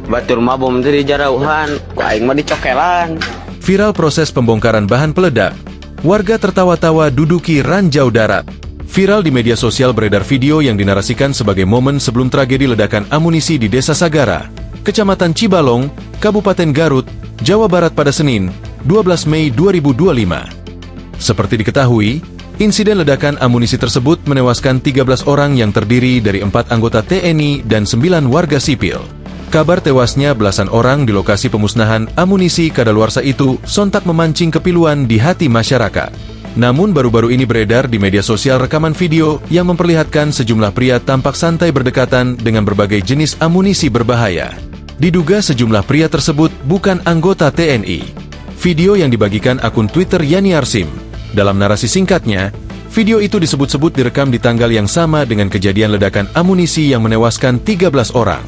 Batur mah bom dari jarauhan, ku aing mah dicokelan. Viral proses pembongkaran bahan peledak. Warga tertawa-tawa duduki ranjau darat. Viral di media sosial beredar video yang dinarasikan sebagai momen sebelum tragedi ledakan amunisi di Desa Sagara, Kecamatan Cibalong, Kabupaten Garut, Jawa Barat pada Senin, 12 Mei 2025. Seperti diketahui, insiden ledakan amunisi tersebut menewaskan 13 orang yang terdiri dari 4 anggota TNI dan 9 warga sipil. Kabar tewasnya belasan orang di lokasi pemusnahan amunisi kadaluarsa itu sontak memancing kepiluan di hati masyarakat. Namun baru-baru ini beredar di media sosial rekaman video yang memperlihatkan sejumlah pria tampak santai berdekatan dengan berbagai jenis amunisi berbahaya. Diduga sejumlah pria tersebut bukan anggota TNI. Video yang dibagikan akun Twitter Yani Arsim. Dalam narasi singkatnya, video itu disebut-sebut direkam di tanggal yang sama dengan kejadian ledakan amunisi yang menewaskan 13 orang.